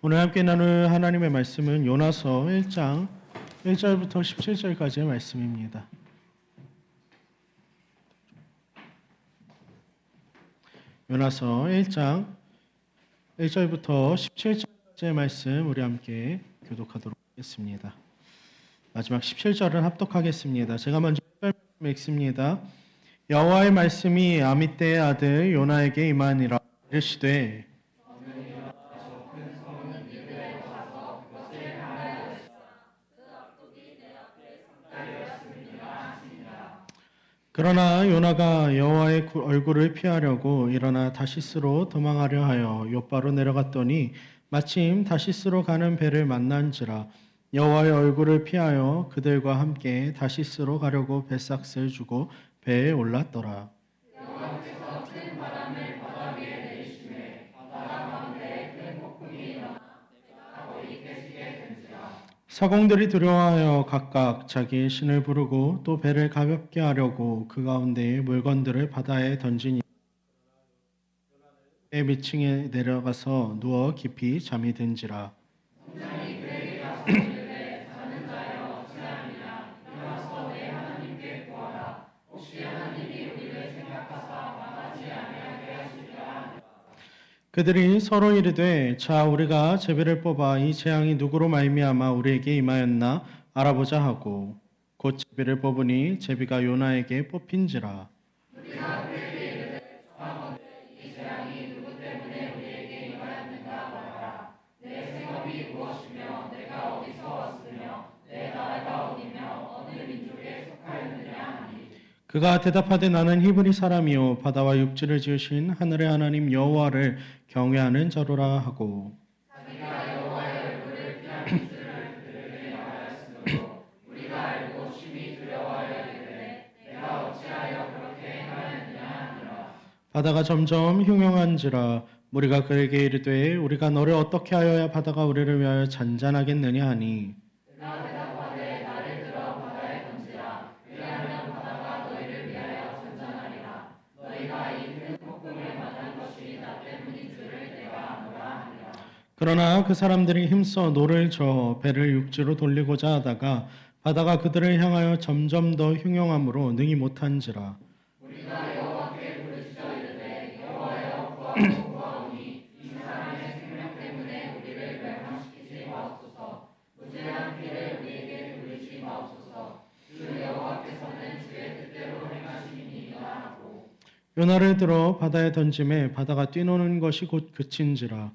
오늘 함께 나눌 하나님의 말씀은 요나서 1장 1절부터 17절까지의 말씀입니다. 요나서 1장 1절부터 17절까지의 말씀 우리 함께 교독하도록 하겠습니다. 마지막 17절은 합독하겠습니다. 제가 먼저 1절 말씀 읽습니다. 여호와의 말씀이 아미떼의 아들 요나에게 임하니라. 이르시되 그러나 요나가 여호와의 얼굴을 피하려고 일어나 다시스로 도망하려 하여 욥바로 내려갔더니 마침 다시스로 가는 배를 만난지라. 여호와의 얼굴을 피하여 그들과 함께 다시스로 가려고 배삭을 주고 배에 올랐더라. 사공들이 두려워하여 각각 자기의 신을 부르고 또 배를 가볍게 하려고 그 가운데의 물건들을 바다에 던지니 배 밑층에 내려가서 누워 깊이 잠이 든지라. 그들이 서로 이르되 자 우리가 제비를 뽑아 이 재앙이 누구로 말미암아 우리에게 임하였나 알아보자 하고 곧 제비를 뽑으니 제비가 요나에게 뽑힌지라. 그가 대답하되 나는 히브리 사람이요 바다와 육지를 지으신 하늘의 하나님 여호와를 경외하는 자로라 하고 바다가 점점 흉흉한지라. 무리가 그에게 이르되 우리가 너를 어떻게 하여야 바다가 우리를 위하여 잔잔하겠느냐 하니 그러나 그 사람들이 힘써 노를 저어 배를 육지로 돌리고자 하다가 바다가 그들을 향하여 점점 더 흉흉함으로 능히 못한지라. 요나를 들어 바다에 던짐에 바다가 뛰노는 것이 곧 그친지라.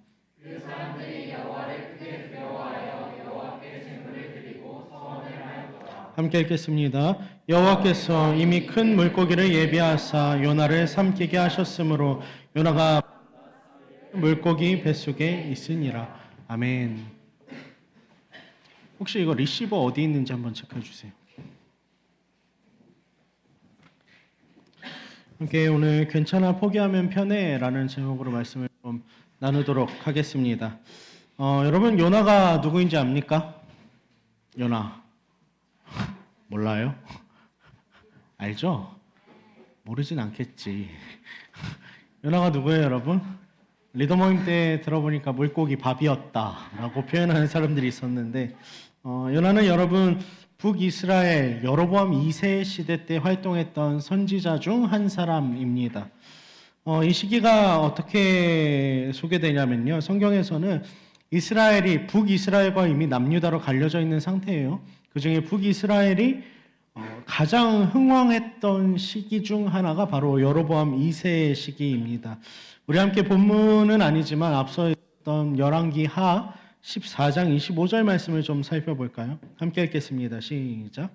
함께 읽겠습니다. 여호와께서 이미 큰 물고기를 예비하사 요나를 삼키게 하셨으므로 요나가 물고기 뱃속에 있으니라. 아멘. 혹시 이거 리시버 어디 있는지 한번 체크해 주세요. 함께 오늘 괜찮아 포기하면 편해 라는 제목으로 말씀을 좀 나누도록 하겠습니다. 여러분 요나가 누구인지 압니까? 요나 몰라요? 알죠? 모르진 않겠지. 요나가 누구예요 여러분? 리더 모임 때 들어보니까 물고기 밥이었다 라고 표현하는 사람들이 있었는데 요나는 여러분 북이스라엘 여로보암 2세 시대 때 활동했던 선지자 중 한 사람입니다. 이 시기가 어떻게 소개되냐면요. 성경에서는 이스라엘이 북이스라엘과 이미 남유다로 갈려져 있는 상태예요. 그 중에 북이스라엘이 가장 흥왕했던 시기 중 하나가 바로 여로보암 2세의 시기입니다. 우리 함께 본문은 아니지만 앞서 있던 열왕기 하 14장 25절 말씀을 좀 살펴볼까요? 함께 읽겠습니다. 시작.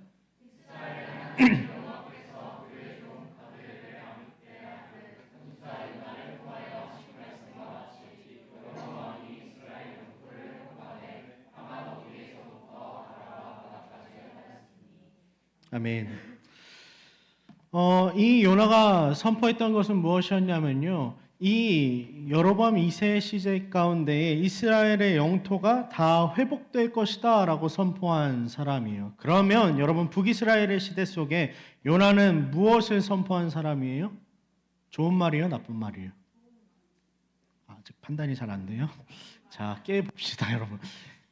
아멘. 이 요나가 선포했던 것은 무엇이었냐면요. 이 여로보암 2세 시대 가운데 이스라엘의 영토가 다 회복될 것이다 라고 선포한 사람이에요. 그러면 여러분 북이스라엘의 시대 속에 요나는 무엇을 선포한 사람이에요? 좋은 말이에요? 나쁜 말이에요? 아직 판단이 잘 안 돼요? 자, 깨봅시다, 여러분.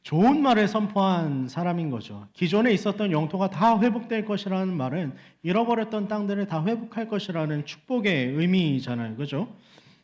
좋은 말을 선포한 사람인 거죠. 기존에 있었던 영토가 다 회복될 것이라는 말은 잃어버렸던 땅들을 다 회복할 것이라는 축복의 의미잖아요. 그죠?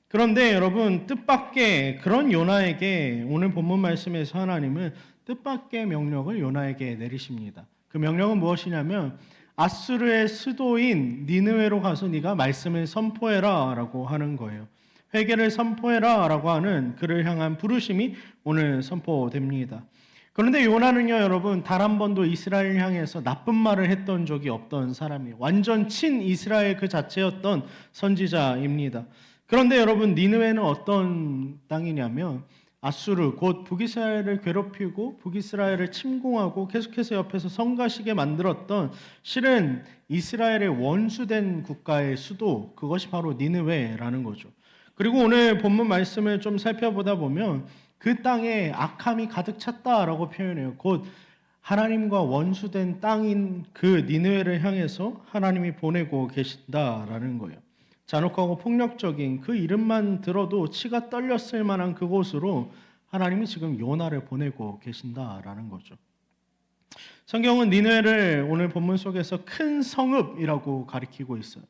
그런데 여러분, 뜻밖의 그런 요나에게 오늘 본문 말씀에서 하나님은 뜻밖의 명령을 요나에게 내리십니다. 그 명령은 무엇이냐면 아수르의 수도인 니느웨로 가서 네가 말씀을 선포해라 라고 하는 거예요. 회개를 선포해라 라고 하는 그를 향한 부르심이 오늘 선포됩니다. 그런데 요나는요, 여러분, 단 한 번도 이스라엘을 향해서 나쁜 말을 했던 적이 없던 사람이에요. 완전 친 이스라엘 그 자체였던 선지자입니다. 그런데 여러분, 니느웨는 어떤 땅이냐면 아수르 곧 북이스라엘을 괴롭히고 북이스라엘을 침공하고 계속해서 옆에서 성가시게 만들었던 실은 이스라엘의 원수된 국가의 수도, 그것이 바로 니느웨라는 거죠. 그리고 오늘 본문 말씀을 좀 살펴보다 보면 그 땅에 악함이 가득 찼다라고 표현해요. 곧 하나님과 원수된 땅인 그 니느웨를 향해서 하나님이 보내고 계신다라는 거예요. 잔혹하고 폭력적인 그 이름만 들어도 치가 떨렸을 만한 그곳으로 하나님이 지금 요나를 보내고 계신다라는 거죠. 성경은 니느웨를 오늘 본문 속에서 큰 성읍이라고 가리키고 있어요.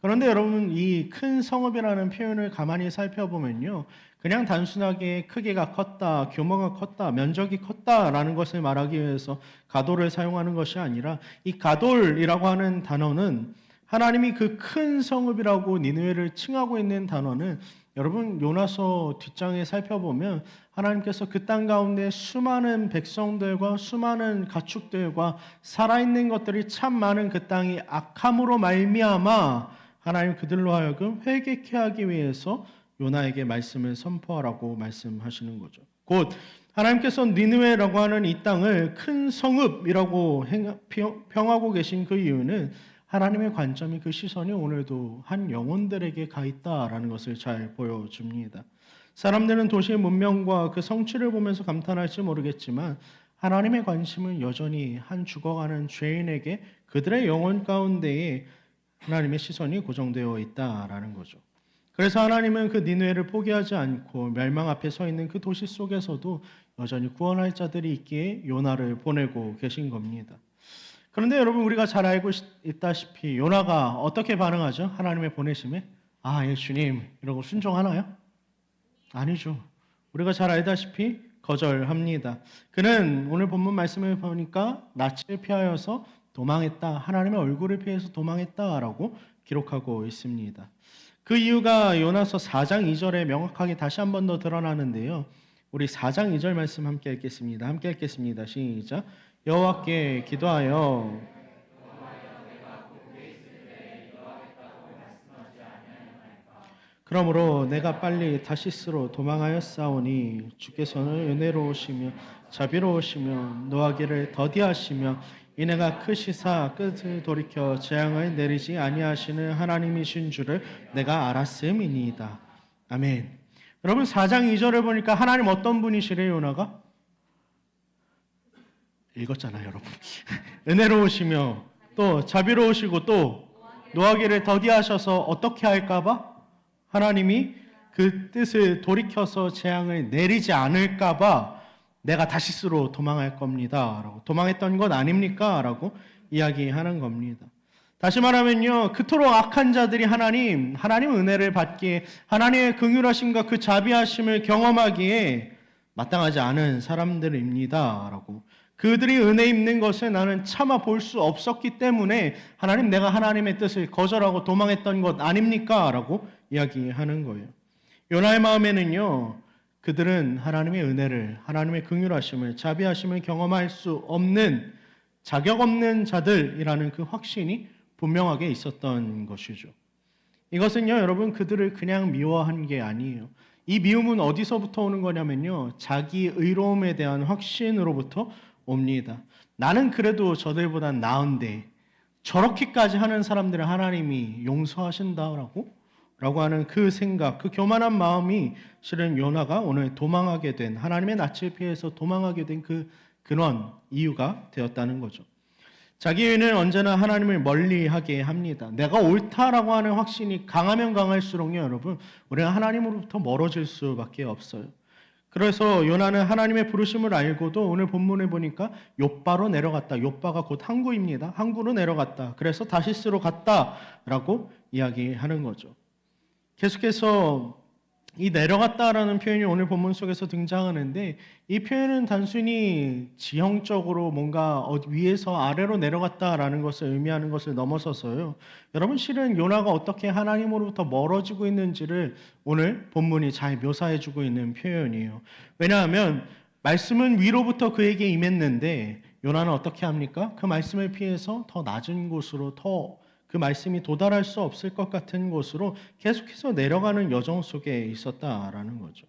그런데 여러분, 이 큰 성읍이라는 표현을 가만히 살펴보면요, 그냥 단순하게 크기가 컸다, 규모가 컸다, 면적이 컸다라는 것을 말하기 위해서 가돌을 사용하는 것이 아니라 이 가돌이라고 하는 단어는 하나님이 그 큰 성읍이라고 니느웨를 칭하고 있는 단어는 여러분, 요나서 뒷장에 살펴보면 하나님께서 그 땅 가운데 수많은 백성들과 수많은 가축들과 살아있는 것들이 참 많은 그 땅이 악함으로 말미암아 하나님 그들로 하여금 회개케 하기 위해서 요나에게 말씀을 선포하라고 말씀하시는 거죠. 곧 하나님께서 니느웨라고 하는 이 땅을 큰 성읍이라고 평하고 계신 그 이유는 하나님의 관점이, 그 시선이 오늘도 한 영혼들에게 가 있다라는 것을 잘 보여줍니다. 사람들은 도시의 문명과 그 성취를 보면서 감탄할지 모르겠지만 하나님의 관심은 여전히 한 죽어가는 죄인에게 그들의 영혼 가운데에 하나님의 시선이 고정되어 있다라는 거죠. 그래서 하나님은 그 니느웨를 포기하지 않고 멸망 앞에 서 있는 그 도시 속에서도 여전히 구원할 자들이 있기에 요나를 보내고 계신 겁니다. 그런데 여러분, 우리가 잘 알고 있다시피 요나가 어떻게 반응하죠? 하나님의 보내심에 예, 주님 이러고 순종하나요? 아니죠. 우리가 잘 알다시피 거절합니다. 그는 오늘 본문 말씀을 보니까 낯을 피하여서 도망했다, 하나님의 얼굴을 피해서 도망했다라고 기록하고 있습니다. 그 이유가 요나서 4장 2절에 명확하게 다시 한 번 더 드러나는데요. 우리 4장 2절 말씀 함께 읽겠습니다. 함께 읽겠습니다. 시작. 여호와께 기도하여 그러므로 내가 빨리 다시스로 도망하였사오니 주께서는 은혜로우시며 자비로우시며 노하기를 더디하시며 이내가 크시사 끝을 돌이켜 재앙을 내리지 아니하시는 하나님이신 줄을 내가 알았음이니이다. 아멘. 여러분, 4장 2절을 보니까 하나님 어떤 분이시래요? 요나가 읽었잖아요, 여러분. 은혜로우시며 또 자비로우시고 또 노하기를 더디하셔서 어떻게 할까봐? 하나님이 그 뜻을 돌이켜서 재앙을 내리지 않을까봐 내가 다시스로 도망할 겁니다 라고, 도망했던 것 아닙니까? 라고 이야기하는 겁니다. 다시 말하면요, 그토록 악한 자들이 하나님 은혜를 받기에, 하나님의 긍휼하심과 그 자비하심을 경험하기에 마땅하지 않은 사람들입니다 라고, 그들이 은혜 입는 것을 나는 차마 볼 수 없었기 때문에 하나님, 내가 하나님의 뜻을 거절하고 도망했던 것 아닙니까? 라고 이야기하는 거예요. 요나의 마음에는요, 그들은 하나님의 은혜를, 하나님의 긍휼하심을, 자비하심을 경험할 수 없는 자격 없는 자들이라는 그 확신이 분명하게 있었던 것이죠. 이것은요, 여러분, 그들을 그냥 미워한 게 아니에요. 이 미움은 어디서부터 오는 거냐면요, 자기 의로움에 대한 확신으로부터 옵니다. 나는 그래도 저들보단 나은데 저렇게까지 하는 사람들을 하나님이 용서하신다라고 하는 그 생각, 그 교만한 마음이 실은 요나가 오늘 도망하게 된, 하나님의 낯을 피해서 도망하게 된 그 근원, 이유가 되었다는 거죠. 자기 의는 언제나 하나님을 멀리하게 합니다. 내가 옳다라고 하는 확신이 강하면 강할수록요, 여러분, 우리가 하나님으로부터 멀어질 수밖에 없어요. 그래서 요나는 하나님의 부르심을 알고도 오늘 본문에 보니까 욥바로 내려갔다. 욥바가 곧 항구입니다. 항구로 내려갔다. 그래서 다시스로 갔다라고 이야기하는 거죠. 계속해서 이 내려갔다라는 표현이 오늘 본문 속에서 등장하는데, 이 표현은 단순히 지형적으로 뭔가 위에서 아래로 내려갔다라는 것을 의미하는 것을 넘어서서요, 여러분, 실은 요나가 어떻게 하나님으로부터 멀어지고 있는지를 오늘 본문이 잘 묘사해주고 있는 표현이에요. 왜냐하면 말씀은 위로부터 그에게 임했는데 요나는 어떻게 합니까? 그 말씀을 피해서 더 낮은 곳으로, 더 그 말씀이 도달할 수 없을 것 같은 곳으로 계속해서 내려가는 여정 속에 있었다라는 거죠.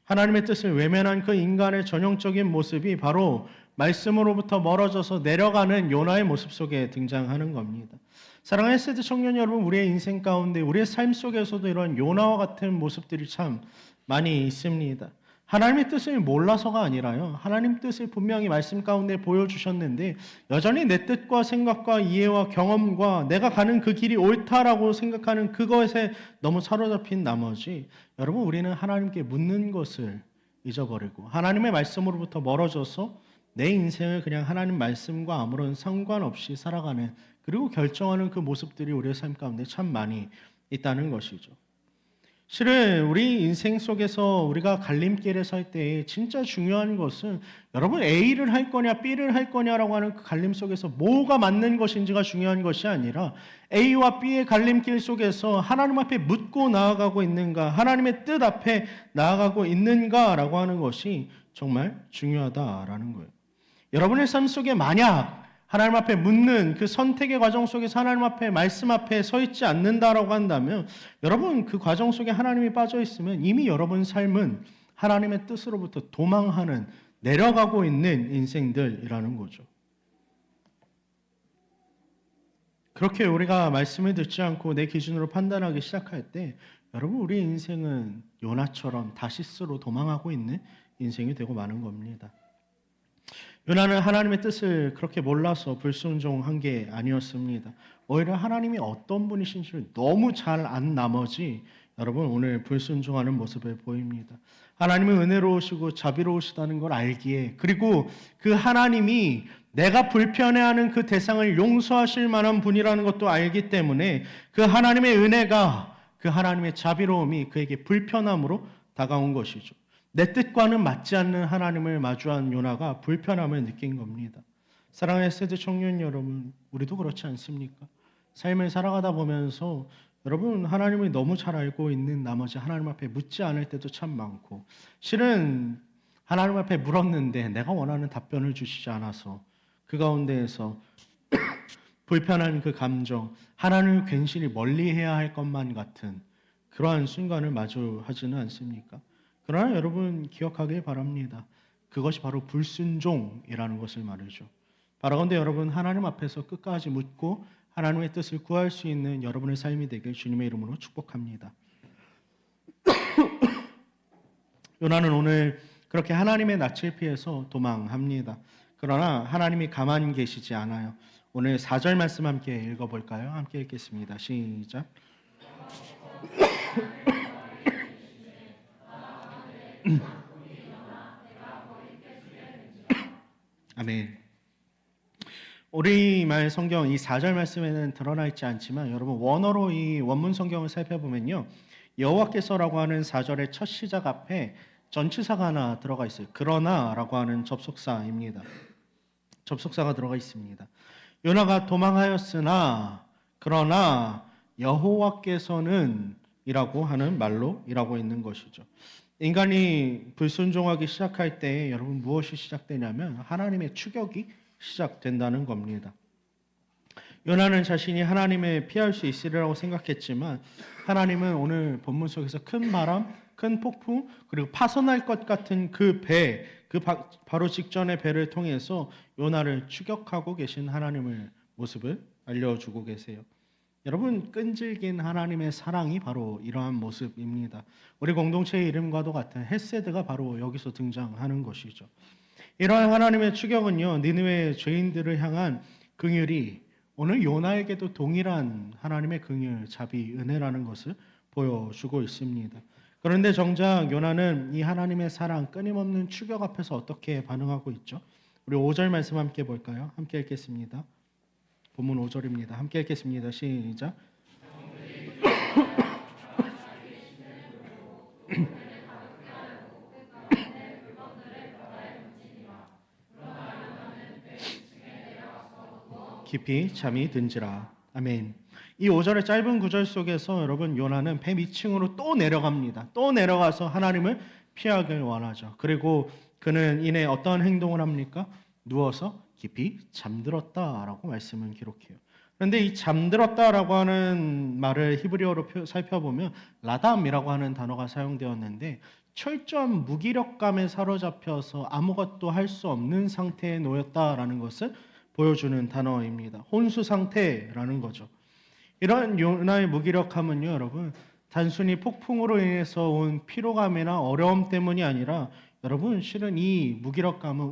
하나님의 뜻을 외면한 그 인간의 전형적인 모습이 바로 말씀으로부터 멀어져서 내려가는 요나의 모습 속에 등장하는 겁니다. 사랑하는 세대 청년 여러분, 우리의 인생 가운데, 우리의 삶 속에서도 이런 요나와 같은 모습들이 참 많이 있습니다. 하나님의 뜻을 몰라서가 아니라요, 하나님 뜻을 분명히 말씀 가운데 보여주셨는데 여전히 내 뜻과 생각과 이해와 경험과 내가 가는 그 길이 옳다라고 생각하는 그것에 너무 사로잡힌 나머지, 여러분, 우리는 하나님께 묻는 것을 잊어버리고 하나님의 말씀으로부터 멀어져서 내 인생을 그냥 하나님 말씀과 아무런 상관없이 살아가는, 그리고 결정하는 그 모습들이 우리의 삶 가운데 참 많이 있다는 것이죠. 실은 우리 인생 속에서 우리가 갈림길에 설 때 진짜 중요한 것은, 여러분, A를 할 거냐 B를 할 거냐라고 하는 그 갈림 속에서 뭐가 맞는 것인지가 중요한 것이 아니라 A와 B의 갈림길 속에서 하나님 앞에 묻고 나아가고 있는가, 하나님의 뜻 앞에 나아가고 있는가라고 하는 것이 정말 중요하다라는 거예요. 여러분의 삶 속에 만약 하나님 앞에 묻는 그 선택의 과정 속에서 하나님 앞에, 말씀 앞에 서 있지 않는다라고 한다면, 여러분, 그 과정 속에 하나님이 빠져 있으면 이미 여러분 삶은 하나님의 뜻으로부터 도망하는, 내려가고 있는 인생들이라는 거죠. 그렇게 우리가 말씀을 듣지 않고 내 기준으로 판단하기 시작할 때, 여러분, 우리 인생은 요나처럼 다시스로 도망하고 있는 인생이 되고 마는 겁니다. 요나는 하나님의 뜻을 그렇게 몰라서 불순종한 게 아니었습니다. 오히려 하나님이 어떤 분이신지를 너무 잘 안 나머지 여러분, 오늘 불순종하는 모습을 보입니다. 하나님은 은혜로우시고 자비로우시다는 걸 알기에, 그리고 그 하나님이 내가 불편해하는 그 대상을 용서하실 만한 분이라는 것도 알기 때문에 그 하나님의 은혜가, 그 하나님의 자비로움이 그에게 불편함으로 다가온 것이죠. 내 뜻과는 맞지 않는 하나님을 마주한 요나가 불편함을 느낀 겁니다. 사랑하는 세대 청년 여러분, 우리도 그렇지 않습니까? 삶을 살아가다 보면서 여러분, 하나님을 너무 잘 알고 있는 나머지 하나님 앞에 묻지 않을 때도 참 많고, 실은 하나님 앞에 물었는데 내가 원하는 답변을 주시지 않아서 그 가운데에서 불편한 그 감정, 하나님을 괜시리 멀리해야 할 것만 같은 그러한 순간을 마주하지는 않습니까? 그러나 여러분, 기억하길 바랍니다. 그것이 바로 불순종이라는 것을 말이죠. 바라건대 여러분, 하나님 앞에서 끝까지 묻고 하나님의 뜻을 구할 수 있는 여러분의 삶이 되길 주님의 이름으로 축복합니다. 요나는 오늘 그렇게 하나님의 낯을 피해서 도망합니다. 그러나 하나님이 가만히 계시지 않아요. 오늘 4절 말씀 함께 읽어볼까요? 함께 읽겠습니다. 시작. 아멘. 우리말 성경 이 4절 말씀에는 드러나 있지 않지만, 여러분, 원어로 이 원문 성경을 살펴보면요, 여호와께서라고 하는 4절의 첫 시작 앞에 전치사가 하나 들어가 있어요. 그러나라고 하는 접속사입니다. 접속사가 들어가 있습니다. 요나가 도망하였으나 그러나 여호와께서는 이라고 하는 말로 일하고 있는 것이죠. 인간이 불순종하기 시작할 때 여러분, 무엇이 시작되냐면 하나님의 추격이 시작된다는 겁니다. 요나는 자신이 하나님을 피할 수 있으리라고 생각했지만, 하나님은 오늘 본문 속에서 큰 바람, 큰 폭풍, 그리고 파손할 것 같은 그 배, 바로 직전의 배를 통해서 요나를 추격하고 계신 하나님의 모습을 알려주고 계세요. 여러분, 끈질긴 하나님의 사랑이 바로 이러한 모습입니다. 우리 공동체의 이름과도 같은 헤세드가 바로 여기서 등장하는 것이죠. 이러한 하나님의 추격은요, 니느웨의 죄인들을 향한 긍휼이 오늘 요나에게도 동일한 하나님의 긍휼, 자비, 은혜라는 것을 보여주고 있습니다. 그런데 정작 요나는 이 하나님의 사랑, 끊임없는 추격 앞에서 어떻게 반응하고 있죠? 우리 5절 말씀 함께 볼까요? 함께 읽겠습니다. 본문 5절입니다. 함께 읽겠습니다. 시작. 깊이 잠이 든지라. 아멘. 이 5절의 짧은 구절 속에서 여러분 요나는 배 밑층으로 또 내려갑니다. 또 내려가서 하나님을 피하길 원하죠. 그리고 그는 이내 어떤 행동을 합니까? 누워서 깊이 잠들었다라고 말씀을 기록해요. 그런데 이 잠들었다라고 하는 말을 히브리어로 살펴보면 라담이라고 하는 단어가 사용되었는데 철저한 무기력감에 사로잡혀서 아무것도 할 수 없는 상태에 놓였다라는 것을 보여주는 단어입니다. 혼수 상태라는 거죠. 이런 요나의 무기력함은요, 여러분, 단순히 폭풍으로 인해서 온 피로감이나 어려움 때문이 아니라 여러분, 실은 이 무기력감은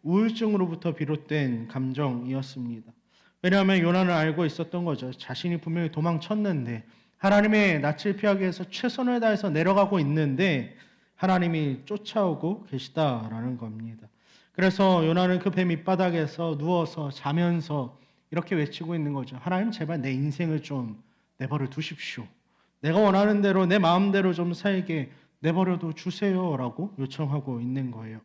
우울증으로부터 비롯된 감정이었습니다. 왜냐하면 요나는 알고 있었던 거죠. 자신이 분명히 도망쳤는데 하나님의 낯을 피하기 위해서 최선을 다해서 내려가고 있는데 하나님이 쫓아오고 계시다라는 겁니다. 그래서 요나는 그 배 밑바닥에서 누워서 자면서 이렇게 외치고 있는 거죠. 하나님 제발 내 인생을 좀 내버려 두십시오. 내가 원하는 대로 내 마음대로 좀 살게 내버려둬 주세요라고 요청하고 있는 거예요.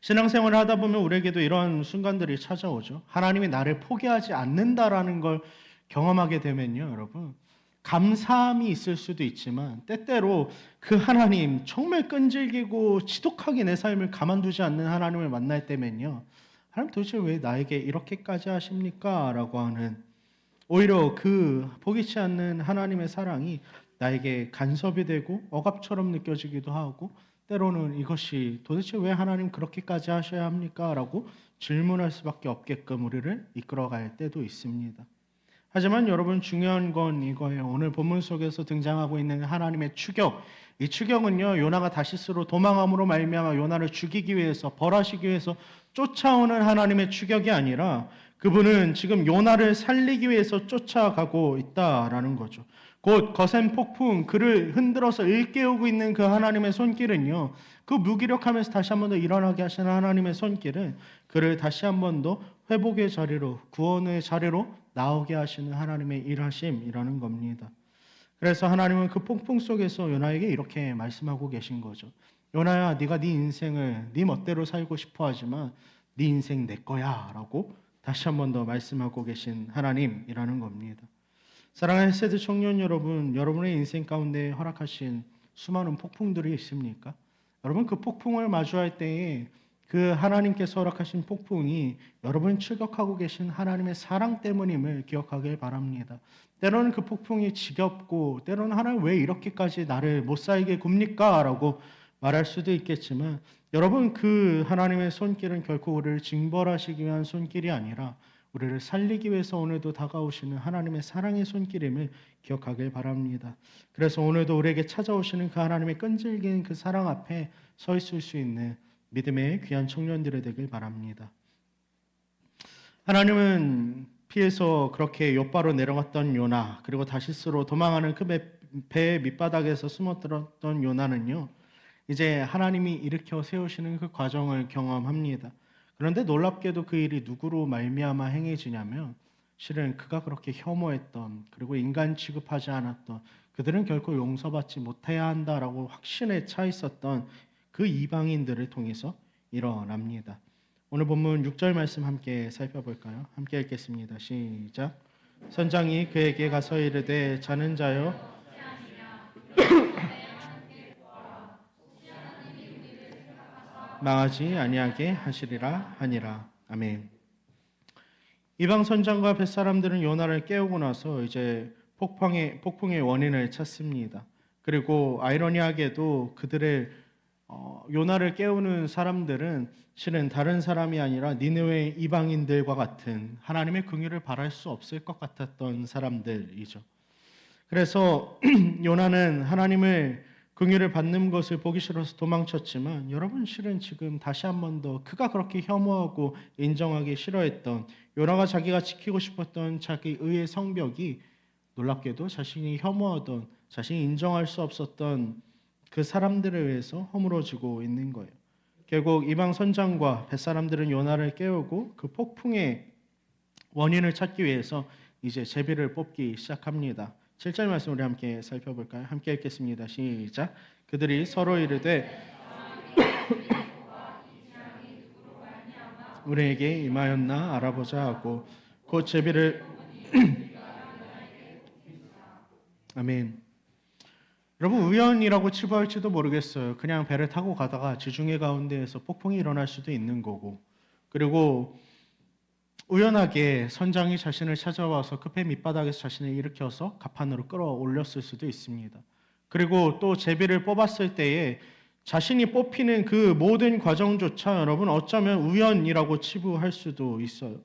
신앙생활을 하다 보면 우리에게도 이런 순간들이 찾아오죠. 하나님이 나를 포기하지 않는다라는 걸 경험하게 되면요, 여러분. 감사함이 있을 수도 있지만 때때로 그 하나님 정말 끈질기고 지독하게 내 삶을 가만두지 않는 하나님을 만날 때면요. 하나님 도대체 왜 나에게 이렇게까지 하십니까? 라고 하는 오히려 그 포기치 않는 하나님의 사랑이 나에게 간섭이 되고 억압처럼 느껴지기도 하고 때로는 이것이 도대체 왜 하나님 그렇게까지 하셔야 합니까? 라고 질문할 수밖에 없게끔 우리를 이끌어갈 때도 있습니다. 하지만 여러분 중요한 건 이거예요. 오늘 본문 속에서 등장하고 있는 하나님의 추격. 이 추격은요. 요나가 다시스로 도망함으로 말미암아 요나를 죽이기 위해서 벌하시기 위해서 쫓아오는 하나님의 추격이 아니라 그분은 지금 요나를 살리기 위해서 쫓아가고 있다라는 거죠. 곧 거센 폭풍, 그를 흔들어서 일깨우고 있는 그 하나님의 손길은요. 그 무기력함에서 다시 한 번 더 일어나게 하시는 하나님의 손길은 그를 다시 한 번 더 회복의 자리로, 구원의 자리로 나오게 하시는 하나님의 일하심이라는 겁니다. 그래서 하나님은 그 폭풍 속에서 요나에게 이렇게 말씀하고 계신 거죠. 요나야, 네가 네 인생을 네 멋대로 살고 싶어 하지만 네 인생 내 거야라고 다시 한 번 더 말씀하고 계신 하나님이라는 겁니다. 사랑하는 헬세드 청년 여러분, 여러분의 인생 가운데 허락하신 수많은 폭풍들이 있습니까? 여러분 그 폭풍을 마주할 때에 그 하나님께서 허락하신 폭풍이 여러분 출격하고 계신 하나님의 사랑 때문임을 기억하길 바랍니다. 때로는 그 폭풍이 지겹고 때로는 하나님 왜 이렇게까지 나를 못 살게 굽니까? 라고 말할 수도 있겠지만 여러분 그 하나님의 손길은 결코 우리를 징벌하시기 위한 손길이 아니라 우리를 살리기 위해서 오늘도 다가오시는 하나님의 사랑의 손길임을 기억하길 바랍니다. 그래서 오늘도 우리에게 찾아오시는 그 하나님의 끈질긴 그 사랑 앞에 서 있을 수 있는 믿음의 귀한 청년들이 되길 바랍니다. 하나님은 피해서 그렇게 욥바로 내려갔던 요나 그리고 다시스로 도망하는 그 배 밑바닥에서 숨어들었던 요나는요. 이제 하나님이 일으켜 세우시는 그 과정을 경험합니다. 그런데 놀랍게도 그 일이 누구로 말미암아 행해지냐면 실은 그가 그렇게 혐오했던 그리고 인간 취급하지 않았던 그들은 결코 용서받지 못해야 한다라고 확신에 차 있었던 그 이방인들을 통해서 일어납니다. 오늘 본문 6절 말씀 함께 살펴볼까요? 함께 읽겠습니다. 시작. 선장이 그에게 가서 이르되 자는 자여 망하지 아니하게 하시리라 하니라. 아멘. 이방 선장과 뱃사람들은 요나를 깨우고 나서 이제 폭풍의 원인을 찾습니다. 그리고 아이러니하게도 그들의 요나를 깨우는 사람들은 실은 다른 사람이 아니라 니느웨 이방인들과 같은 하나님의 긍휼을 바랄 수 없을 것 같았던 사람들이죠. 그래서 요나는 하나님을 긍휼을 받는 것을 보기 싫어서 도망쳤지만 여러분 실은 지금 다시 한 번 더 그가 그렇게 혐오하고 인정하기 싫어했던 요나가 자기가 지키고 싶었던 자기 의의 성벽이 놀랍게도 자신이 혐오하던 자신이 인정할 수 없었던 그 사람들에 의해서 허물어지고 있는 거예요. 결국 이방 선장과 뱃사람들은 요나를 깨우고 그 폭풍의 원인을 찾기 위해서 이제 제비를 뽑기 시작합니다. 7절 말씀 우리 함께 살펴볼까요? 함께 읽겠습니다. 시작. 그들이 서로 이르되 우리에게 임하였나 알아보자 하고 곧 제비를 아멘. 여러분 우연이라고 치부할지도 모르겠어요. 그냥 배를 타고 가다가 지중해 가운데에서 폭풍이 일어날 수도 있는 거고, 그리고 우연하게 선장이 자신을 찾아와서 급해 밑바닥에서 자신을 일으켜서 갑판으로 끌어올렸을 수도 있습니다. 그리고 또 제비를 뽑았을 때에 자신이 뽑히는 그 모든 과정조차 여러분 어쩌면 우연이라고 치부할 수도 있어요.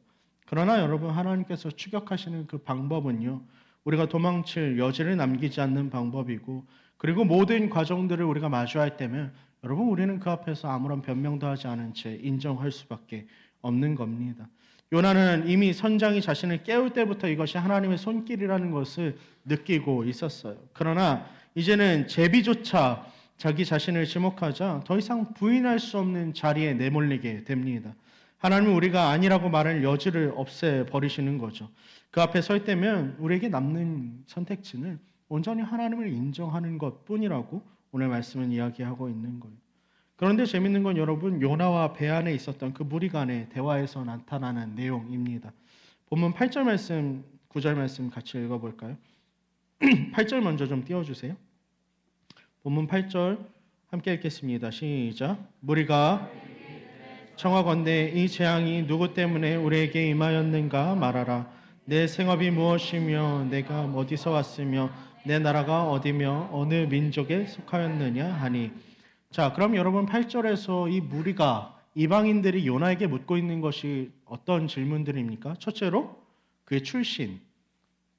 그러나 여러분 하나님께서 추격하시는 그 방법은요, 우리가 도망칠 여지를 남기지 않는 방법이고, 그리고 모든 과정들을 우리가 마주할 때면 여러분 우리는 그 앞에서 아무런 변명도 하지 않은 채 인정할 수밖에 없는 겁니다. 요나는 이미 선장이 자신을 깨울 때부터 이것이 하나님의 손길이라는 것을 느끼고 있었어요. 그러나 이제는 제비조차 자기 자신을 지목하자 더 이상 부인할 수 없는 자리에 내몰리게 됩니다. 하나님은 우리가 아니라고 말할 여지를 없애버리시는 거죠. 그 앞에 설 때면 우리에게 남는 선택지는 온전히 하나님을 인정하는 것뿐이라고 오늘 말씀은 이야기하고 있는 거예요. 그런데 재밌는 건 여러분 요나와 배 안에 있었던 그 무리 간의 대화에서 나타나는 내용입니다. 본문 8절 말씀, 9절 말씀 같이 읽어볼까요? 8절 먼저 좀 띄워주세요. 본문 8절 함께 읽겠습니다. 시작. 무리가 청하건대 이 재앙이 누구 때문에 우리에게 임하였는가 말하라. 내 생업이 무엇이며 내가 어디서 왔으며 내 나라가 어디며 어느 민족에 속하였느냐 하니. 자, 그럼 여러분 8절에서 이 무리가 이방인들이 요나에게 묻고 있는 것이 어떤 질문들입니까? 첫째로 그의 출신,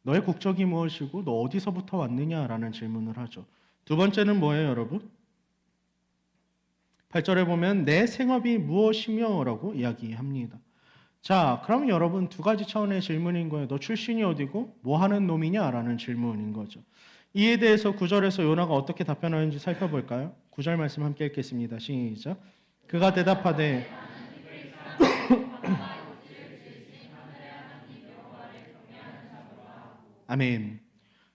너의 국적이 무엇이고 너 어디서부터 왔느냐라는 질문을 하죠. 두 번째는 뭐예요, 여러분? 8절에 보면 내 생업이 무엇이며 라고 이야기합니다. 자, 그럼 여러분 두 가지 차원의 질문인 거예요. 너 출신이 어디고 뭐 하는 놈이냐 라는 질문인 거죠. 이에 대해서 9절에서 요나가 어떻게 답변하는지 살펴볼까요? 9절 말씀 함께 읽겠습니다. 시작. 그가 대답하되 아멘.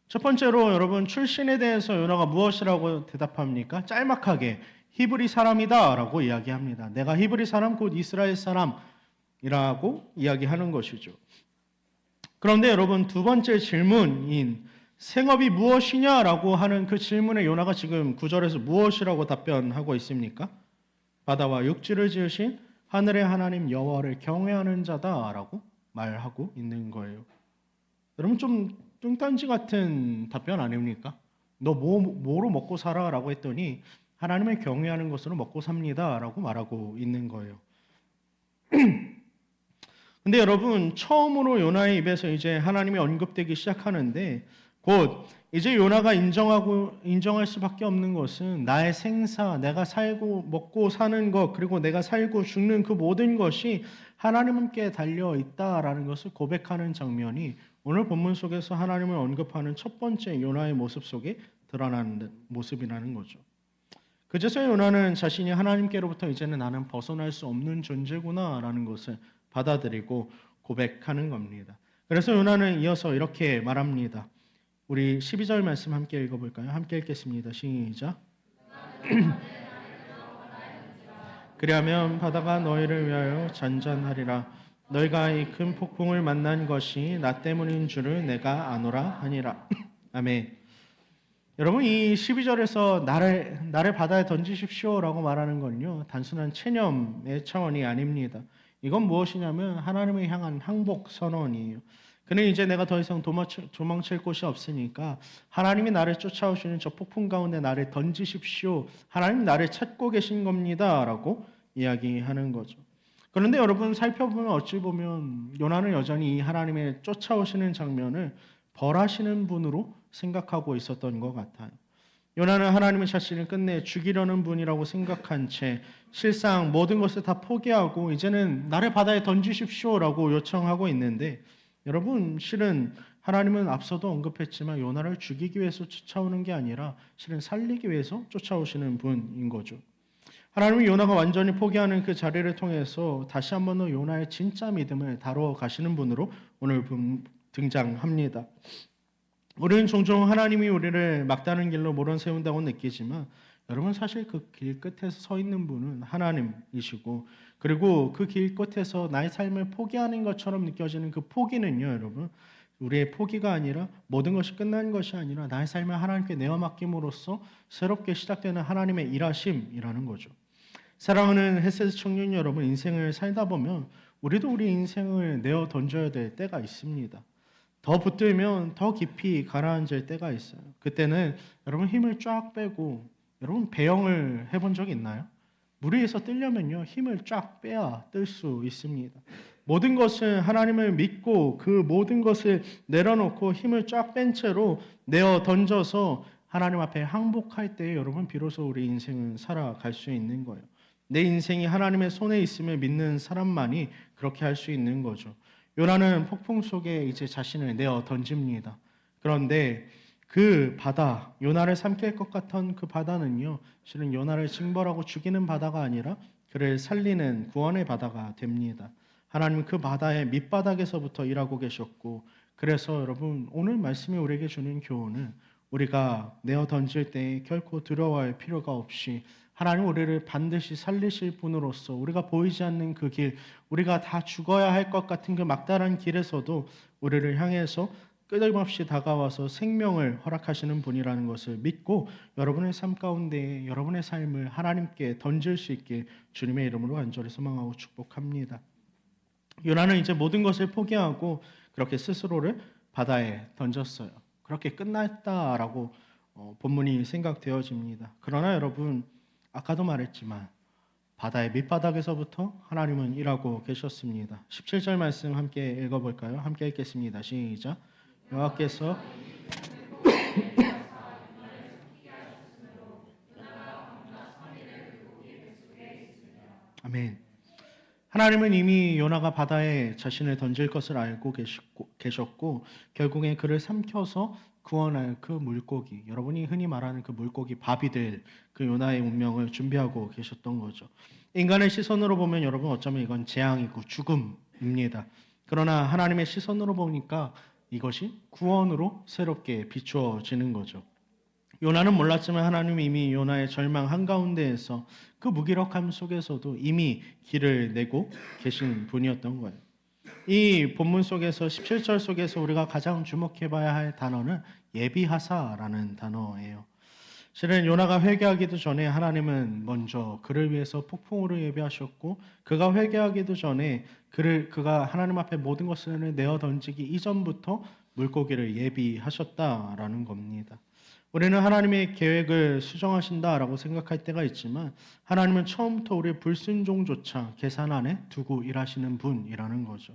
첫 번째로 여러분 출신에 대해서 요나가 무엇이라고 대답합니까? 짤막하게 히브리 사람이다라고 이야기합니다. 내가 히브리 사람 곧 이스라엘 사람이라고 이야기하는 것이죠. 그런데 여러분 두 번째 질문인 생업이 무엇이냐라고 하는 그 질문에 요나가 지금 9절에서 무엇이라고 답변하고 있습니까? 바다와 육지를 지으신 하늘의 하나님 여호와를 경외하는 자다라고 말하고 있는 거예요. 여러분 좀 뚱딴지 같은 답변 아닙니까? 너 뭐로 먹고 살아라고 했더니 하나님을 경외하는 것으로 먹고 삽니다라고 말하고 있는 거예요. 근데 여러분 처음으로 요나의 입에서 이제 하나님이 언급되기 시작하는데 곧 이제 요나가 인정할 수밖에 없는 것은 나의 생사, 내가 살고 먹고 사는 것, 그리고 내가 살고 죽는 그 모든 것이 하나님께 달려 있다라는 것을 고백하는 장면이 오늘 본문 속에서 하나님을 언급하는 첫 번째 요나의 모습 속에 드러나는 모습이라는 거죠. 그제서야 요나는 자신이 하나님께로부터 이제는 나는 벗어날 수 없는 존재구나라는 것을 받아들이고 고백하는 겁니다. 그래서 요나는 이어서 이렇게 말합니다. 우리 12절 말씀 함께 읽어볼까요? 함께 읽겠습니다. 시작. 그리하면 바다가 너희를 위하여 잔잔하리라. 너희가 이 큰 폭풍을 만난 것이 나 때문인 줄을 내가 아노라 하니라. 아멘. 여러분 이 12절에서 나를 바다에 던지십시오라고 말하는 건요 단순한 체념의 차원이 아닙니다. 이건 무엇이냐면 하나님을 향한 항복 선언이에요. 그는 이제 내가 더 이상 도망칠 곳이 없으니까 하나님이 나를 쫓아오시는 저 폭풍 가운데 나를 던지십시오. 하나님 나를 찾고 계신 겁니다라고 이야기하는 거죠. 그런데 여러분 살펴보면 어찌 보면 요나는 여전히 이 하나님의 쫓아오시는 장면을 벌하시는 분으로 생각하고 있었던 것 같아요. 요나는 하나님의 자신을 끝내 죽이려는 분이라고 생각한 채 실상 모든 것을 다 포기하고 이제는 나를 바다에 던지십시오라고 요청하고 있는데 여러분 실은 하나님은 앞서도 언급했지만 요나를 죽이기 위해서 쫓아오는 게 아니라 실은 살리기 위해서 쫓아오시는 분인 거죠. 하나님은 요나가 완전히 포기하는 그 자리를 통해서 다시 한번 더 요나의 진짜 믿음을 다루어 가시는 분으로 오늘 등장합니다. 우리는 종종 하나님이 우리를 막다른 길로 몰아세운다고 느끼지만 여러분 사실 그 길 끝에서 서 있는 분은 하나님이시고 그리고 그 길 끝에서 나의 삶을 포기하는 것처럼 느껴지는 그 포기는요, 여러분. 우리의 포기가 아니라 모든 것이 끝난 것이 아니라 나의 삶을 하나님께 내어 맡김으로써 새롭게 시작되는 하나님의 일하심이라는 거죠. 사랑하는 헬세스 청년 여러분, 인생을 살다 보면 우리도 우리 인생을 내어 던져야 될 때가 있습니다. 더 붙들면 더 깊이 가라앉을 때가 있어요. 그때는 여러분 힘을 쫙 빼고 여러분 배영을 해본 적 있나요? 물 위에서 뜨려면요 힘을 쫙 빼야 뜰 수 있습니다. 모든 것은 하나님을 믿고 그 모든 것을 내려놓고 힘을 쫙 뺀 채로 내어 던져서 하나님 앞에 항복할 때 여러분 비로소 우리 인생은 살아갈 수 있는 거예요. 내 인생이 하나님의 손에 있음을 믿는 사람만이 그렇게 할 수 있는 거죠. 요나는 폭풍 속에 이제 자신을 내어 던집니다. 그런데 그 바다, 요나를 삼킬 것 같던 그 바다는요, 실은 요나를 징벌하고 죽이는 바다가 아니라 그를 살리는 구원의 바다가 됩니다. 하나님은 그 바다의 밑바닥에서부터 일하고 계셨고, 그래서 여러분, 오늘 말씀이 우리에게 주는 교훈은 우리가 내어 던질 때 결코 두려워할 필요가 없이 하나님 우리를 반드시 살리실 분으로서 우리가 보이지 않는 그 길, 우리가 다 죽어야 할 것 같은 그 막다른 길에서도 우리를 향해서 끊임없이 다가와서 생명을 허락하시는 분이라는 것을 믿고 여러분의 삶 가운데 여러분의 삶을 하나님께 던질 수 있게 주님의 이름으로 간절히 소망하고 축복합니다. 요나는 이제 모든 것을 포기하고 그렇게 스스로를 바다에 던졌어요. 그렇게 끝났다라고 본문이 생각되어집니다. 그러나 여러분 아까도 말했지만 바다의 밑바닥에서부터 하나님은 일하고 계셨습니다. 17절 말씀 함께 읽어볼까요? 함께 읽겠습니다. 시작. 여호와께서 아멘. 하나님은 이미 요나가 바다에 자신을 던질 것을 알고 계셨고 결국에 그를 삼켜서 구원할 그 물고기, 여러분이 흔히 말하는 그 물고기 바비들, 그 요나의 운명을 준비하고 계셨던 거죠. 인간의 시선으로 보면 여러분 어쩌면 이건 재앙이고 죽음입니다. 그러나 하나님의 시선으로 보니까 이것이 구원으로 새롭게 비추어지는 거죠. 요나는 몰랐지만 하나님이 이미 요나의 절망 한가운데에서 그 무기력함 속에서도 이미 길을 내고 계신 분이었던 거예요. 이 본문 속에서 17절 속에서 우리가 가장 주목해 봐야 할 단어는 예비하사라는 단어예요. 실은 요나가 회개하기도 전에 하나님은 먼저 그를 위해서 폭풍으로 예비하셨고 그가 회개하기도 전에 그가 하나님 앞에 모든 것을 내어 던지기 이전부터 물고기를 예비하셨다라는 겁니다. 우리는 하나님의 계획을 수정하신다라고 생각할 때가 있지만 하나님은 처음부터 우리의 불순종조차 계산 안에 두고 일하시는 분이라는 거죠.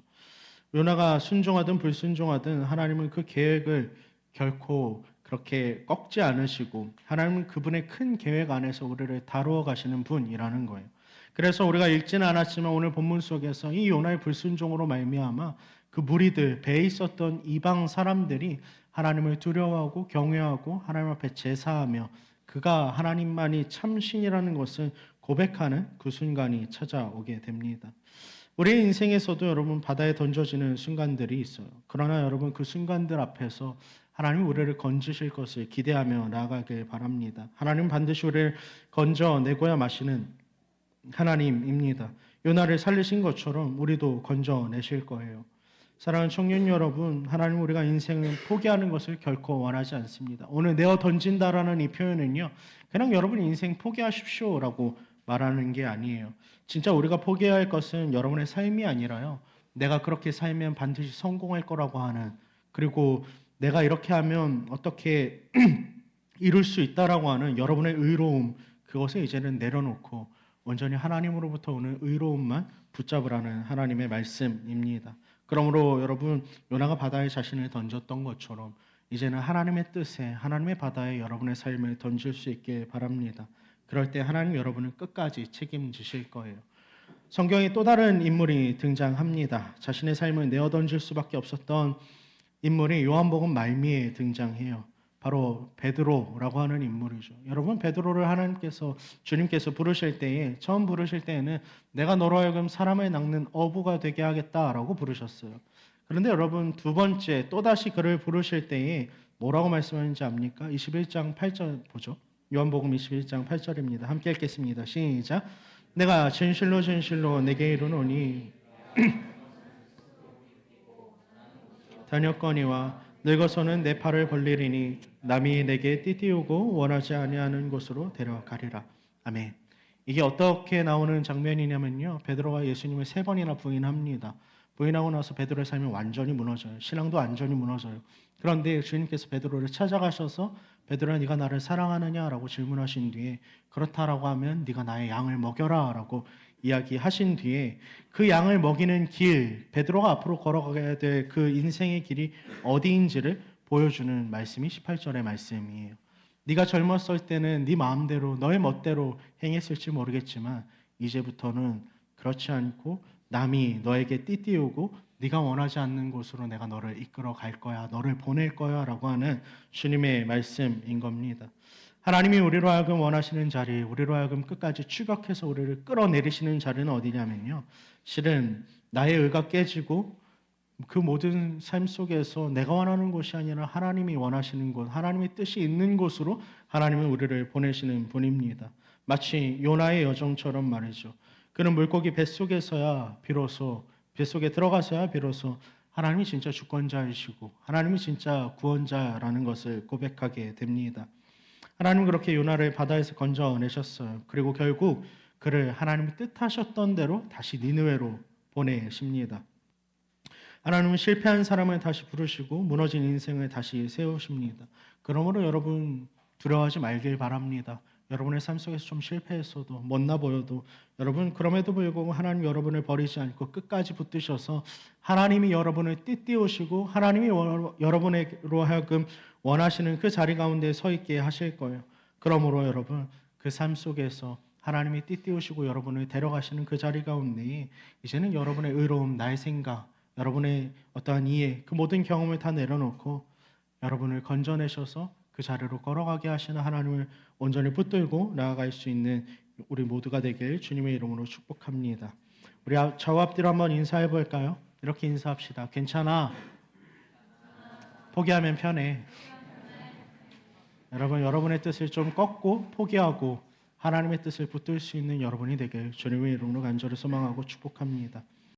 요나가 순종하든 불순종하든 하나님은 그 계획을 결코 그렇게 꺾지 않으시고 하나님은 그분의 큰 계획 안에서 우리를 다루어 가시는 분이라는 거예요. 그래서 우리가 읽지는 않았지만 오늘 본문 속에서 이 요나의 불순종으로 말미암아 그 무리들 배에 있었던 이방 사람들이 하나님을 두려워하고 경외하고 하나님 앞에 제사하며 그가 하나님만이 참신이라는 것을 고백하는 그 순간이 찾아오게 됩니다. 우리의 인생에서도 여러분 바다에 던져지는 순간들이 있어요. 그러나 여러분 그 순간들 앞에서 하나님 우리를 건지실 것을 기대하며 나아가길 바랍니다. 하나님 반드시 우리를 건져내고야 마시는 하나님입니다. 요나를 살리신 것처럼 우리도 건져내실 거예요. 사랑하는 청년 여러분, 하나님 우리가 인생을 포기하는 것을 결코 원하지 않습니다. 오늘 내어 던진다라는 이 표현은요, 그냥 여러분 인생 포기하십시오라고 말하는 게 아니에요. 진짜 우리가 포기해야 할 것은 여러분의 삶이 아니라요. 내가 그렇게 살면 반드시 성공할 거라고 하는, 그리고 내가 이렇게 하면 어떻게 이룰 수 있다라고 하는 여러분의 의로움, 그것을 이제는 내려놓고 온전히 하나님으로부터 오는 의로움만 붙잡으라는 하나님의 말씀입니다. 그러므로 여러분 요나가 바다에 자신을 던졌던 것처럼 이제는 하나님의 뜻에 하나님의 바다에 여러분의 삶을 던질 수 있게 바랍니다. 그럴 때 하나님 여러분을 끝까지 책임지실 거예요. 성경에 또 다른 인물이 등장합니다. 자신의 삶을 내어 던질 수밖에 없었던 인물이 요한복음 말미에 등장해요. 바로 베드로라고 하는 인물이죠. 여러분, 베드로를 하나님께서 주님께서 부르실 때에 처음 부르실 때에는 내가 너로 하여금 사람을 낚는 어부가 되게 하겠다라고 부르셨어요. 그런데 여러분 두 번째 또다시 그를 부르실 때에 뭐라고 말씀하는지 압니까? 21장 8절 보죠. 요한복음 21장 8절입니다. 함께 읽겠습니다. 시작. 내가 진실로 진실로 내게 이르노니 다녔거니와 늙어서는 내 팔을 벌리리니 남이 내게 띠띠우고 원하지 아니하는 곳으로 데려가리라. 아멘. 이게 어떻게 나오는 장면이냐면요. 베드로가 예수님을 세 번이나 부인합니다. 부인하고 나서 베드로의 삶이 완전히 무너져요. 신앙도 완전히 무너져요. 그런데 주님께서 베드로를 찾아가셔서 베드로야 네가 나를 사랑하느냐라고 질문하신 뒤에 그렇다라고 하면 네가 나의 양을 먹여라라고 이야기하신 뒤에 그 양을 먹이는 길, 베드로가 앞으로 걸어가야 될 그 인생의 길이 어디인지를 보여주는 말씀이 18절의 말씀이에요. 네가 젊었을 때는 네 마음대로 너의 멋대로 행했을지 모르겠지만 이제부터는 그렇지 않고 남이 너에게 띠띠우고 네가 원하지 않는 곳으로 내가 너를 이끌어 갈 거야. 너를 보낼 거야라고 하는 주님의 말씀인 겁니다. 하나님이 우리로 하여금 원하시는 자리, 우리로 하여금 끝까지 추격해서 우리를 끌어내리시는 자리는 어디냐면요. 실은 나의 의가 깨지고 그 모든 삶 속에서 내가 원하는 곳이 아니라 하나님이 원하시는 곳, 하나님의 뜻이 있는 곳으로 하나님은 우리를 보내시는 분입니다. 마치 요나의 여정처럼 말이죠. 그는 물고기 뱃속에서야 비로소 뱃속에 들어가서야 비로소 하나님이 진짜 주권자이시고 하나님이 진짜 구원자라는 것을 고백하게 됩니다. 하나님은 그렇게 요나를 바다에서 건져내셨어요. 그리고 결국 그를 하나님이 뜻하셨던 대로 다시 니느웨로 보내십니다. 하나님은 실패한 사람을 다시 부르시고 무너진 인생을 다시 세우십니다. 그러므로 여러분 두려워하지 말길 바랍니다. 여러분의 삶 속에서 좀 실패했어도 못나 보여도 여러분 그럼에도 불구하고 하나님 여러분을 버리지 않고 끝까지 붙드셔서 하나님이 여러분을 띠띠우시고 하나님이 여러분으로 하여금 원하시는 그 자리 가운데 서 있게 하실 거예요. 그러므로 여러분 그 삶 속에서 하나님이 띠띠우시고 여러분을 데려가시는 그 자리 가운데 이제는 여러분의 의로움, 나의 생각, 여러분의 어떠한 이해, 그 모든 경험을 다 내려놓고 여러분을 건져내셔서 그 자리로 걸어가게 하시는 하나님을 온전히 붙들고 나아갈 수 있는 우리 모두가 되길 주님의 이름으로 축복합니다. 우리 저와 앞뒤로 한번 인사해 볼까요? 이렇게 인사합시다. 괜찮아. 포기하면 편해. 여러분, 여러분의 뜻을 좀 꺾고 포기하고 하나님의 뜻을 붙들 수 있는 여러분이 되길 주님의 이름으로 간절히 소망하고 축복합니다.